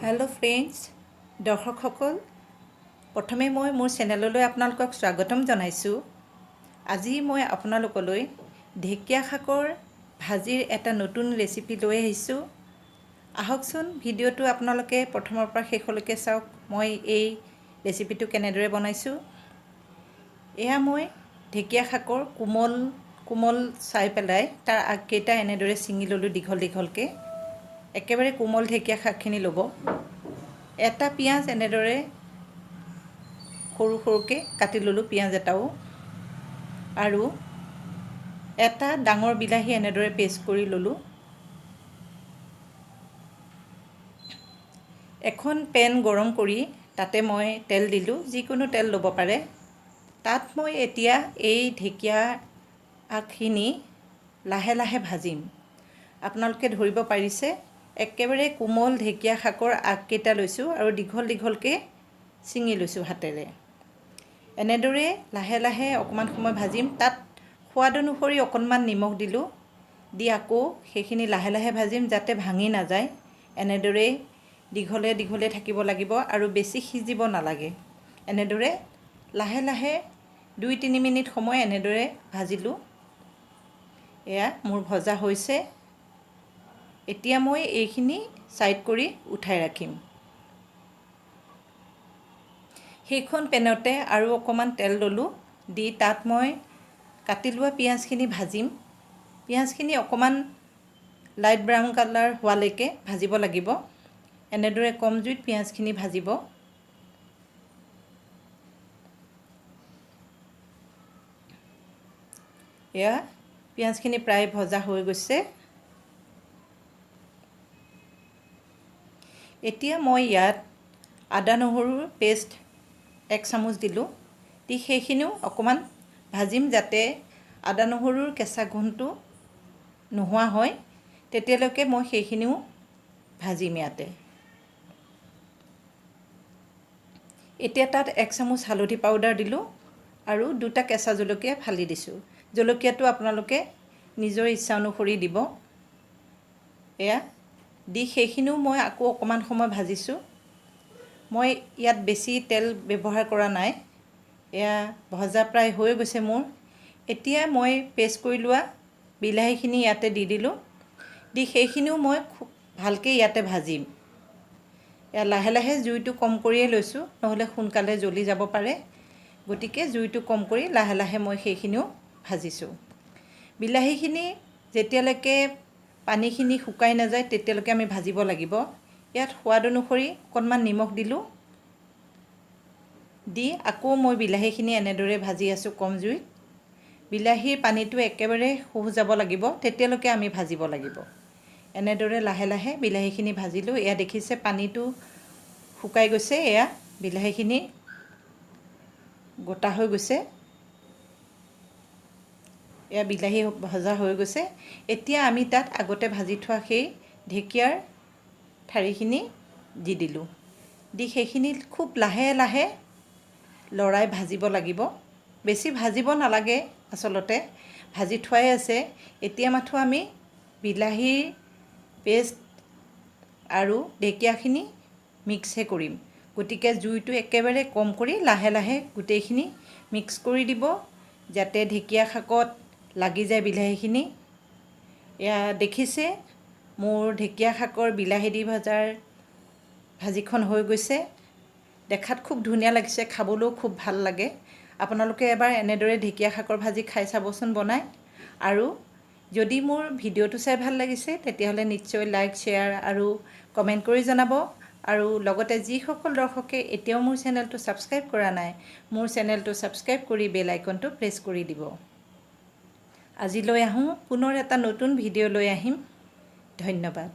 Hello' friends, দৰ্শকসকল, প্ৰথমে মই মোৰ চেনেললৈ আপোনালোকক স্বাগতম জনাইছোঁ। আজি মই আপোনালোকলৈ ঢেকীয়া শাকৰ ভাজিৰ এটা নতুন ৰেচিপি লৈ আহিছোঁ। আহকচোন ভিডিঅ'টো আপোনালোকে প্ৰথমৰ পৰা শেষলৈকে চাওক। মই এই ৰেচিপিটো কেনেদৰে বনাইছোঁ। এয়া মই ঢেকীয়া শাকৰ কোমল চাই পেলাই তাৰ আগকেইটা এনেদৰে ছিঙি ল'লোঁ দীঘল দীঘলকৈ। একেবাৰে কোমল ঢেকীয়া শাকখিনি ল'ব। এটা পিঁয়াজ এনেদৰে সৰু সৰুকৈ কাটি ল'লোঁ, পিঁয়াজ এটাও, আৰু এটা ডাঙৰ বিলাহী এনেদৰে পেষ্ট কৰি ল'লোঁ। এখন পেন গৰম কৰি তাতে মই তেল দিলোঁ, যিকোনো তেল ল'ব পাৰে। তাত মই এতিয়া এই ঢেকীয়া আগখিনি লাহে লাহে ভাজিম। আপোনালোকে ধৰিব পাৰিছে, একেবাৰে কোমল ঢেকীয়া শাকৰ আগকেইটা লৈছোঁ আৰু দীঘল দীঘলকৈ ছিঙি লৈছোঁ হাতেৰে। এনেদৰে লাহে লাহে অকণমান সময় ভাজিম। তাত সোৱাদ অনুসৰি অকণমান নিমখ দিলোঁ, দি আকৌ সেইখিনি লাহে লাহে ভাজিম যাতে ভাঙি নাযায়। এনেদৰেই দীঘলে দীঘলে থাকিব লাগিব আৰু বেছি সিজিব নালাগে। এনেদৰে লাহে লাহে 2-3 মিনিট সময় এনেদৰে ভাজিলোঁ। এয়া মোৰ ভজা হৈছে। এতিয়া মই এইখিনি ছাইড কৰি উঠাই ৰাখিম। সেইখন পেনতে আৰু অকণমান তেল ল'লোঁ, দি তাত মই কাটি লোৱা পিঁয়াজখিনি ভাজিম। পিঁয়াজখিনি অকণমান লাইট ব্ৰাউন কালাৰ হোৱালৈকে ভাজিব লাগিব। এনেদৰে কম জুইত পিঁয়াজখিনি ভাজিব। এয়া পিঁয়াজখিনি প্ৰায় ভজা হৈ গৈছে। এতিয়া মই ইয়াত আদা নহৰুৰ পেষ্ট 1 চামুচ দিলোঁ, দি সেইখিনিও অকণমান ভাজিম যাতে আদা নহৰুৰ কেঁচা গোন্ধটো নোহোৱা হয়। তেতিয়ালৈকে মই সেইখিনিও ভাজিম ইয়াতে। এতিয়া তাত 1 চামুচ হালধি পাউডাৰ দিলোঁ আৰু 2টা কেঁচা জলকীয়া ফালি দিছোঁ। জলকীয়াটো আপোনালোকে নিজৰ ইচ্ছা অনুসৰি দিব। এয়া দি সেইখিনিও মই আকৌ অকণমান সময় ভাজিছোঁ। মই ইয়াত বেছি তেল ব্যৱহাৰ কৰা নাই। এয়া ভজা প্ৰায় হৈ গৈছে মোৰ। এতিয়া মই পেষ্ট কৰি লোৱা বিলাহীখিনি ইয়াতে দি দিলোঁ, দি সেইখিনিও মই খুব ভালকৈ ইয়াতে ভাজিম। এয়া লাহে লাহে জুইটো কম কৰিয়ে লৈছোঁ, নহ'লে সোনকালে জ্বলি যাব পাৰে। গতিকে জুইটো কম কৰি লাহে লাহে মই সেইখিনিও ভাজিছোঁ। বিলাহীখিনি যেতিয়ালৈকে পানীখিনি শুকাই নাযায় তেতিয়ালৈকে আমি ভাজিব লাগিব। ইয়াত সোৱাদ অনুসৰি অকণমান নিমখ দিলোঁ, দি আকৌ মই বিলাহীখিনি এনেদৰে ভাজি আছোঁ কম জুইত। বিলাহীৰ পানীটো একেবাৰে শুহ যাব লাগিব, তেতিয়ালৈকে আমি ভাজিব লাগিব। এনেদৰে লাহে লাহে বিলাহীখিনি ভাজিলোঁ। এয়া দেখিছে পানীটো শুকাই গৈছে। এয়া বিলাহীখিনি গোটা হৈ গৈছে। এয়া বিলাহী ভজা হৈ গৈছে। এতিয়া আমি তাত আগতে ভাজি থোৱা সেই ঢেকীয়াৰ ঠাৰিখিনি দি দিলোঁ, দি সেইখিনি খুব লাহে লাহে লৰাই ভাজিব লাগিব। বেছি ভাজিব নালাগে, আচলতে ভাজি থোৱাই আছে। এতিয়া মাথো আমি বিলাহীৰ পেষ্ট আৰু ঢেকীয়াখিনি মিক্সহে কৰিম। গতিকে জুইটো একেবাৰে কম কৰি লাহে লাহে গোটেইখিনি মিক্স কৰি দিব, যাতে ঢেকীয়া শাকত লাগি যায় বিলাহীখিনি। এয়া দেখিছে মোৰ ঢেকীয়া শাকৰ বিলাহী দি ভাজিখন হৈ গৈছে। দেখাত খুব ধুনীয়া লাগিছে, খাবলৈও খুব ভাল লাগে। আপোনালোকে এবাৰ এনেদৰে ঢেকীয়া শাকৰ ভাজি খাই চাবচোন বনাই। আৰু যদি মোৰ ভিডিঅ'টো চাই ভাল লাগিছে তেতিয়াহ'লে নিশ্চয় লাইক, শ্বেয়াৰ আৰু কমেণ্ট কৰি জনাব। আৰু লগতে যিসকল দৰ্শকে এতিয়াও মোৰ চেনেলটো ছাবস্ক্ৰাইব কৰা নাই, মোৰ চেনেলটো ছাবস্ক্ৰাইব কৰি বেল আইকনটো প্ৰেছ কৰি দিব। আজিলৈ আহোঁ, পুনৰ এটা নতুন ভিডিঅ' লৈ আহিম। ধন্যবাদ।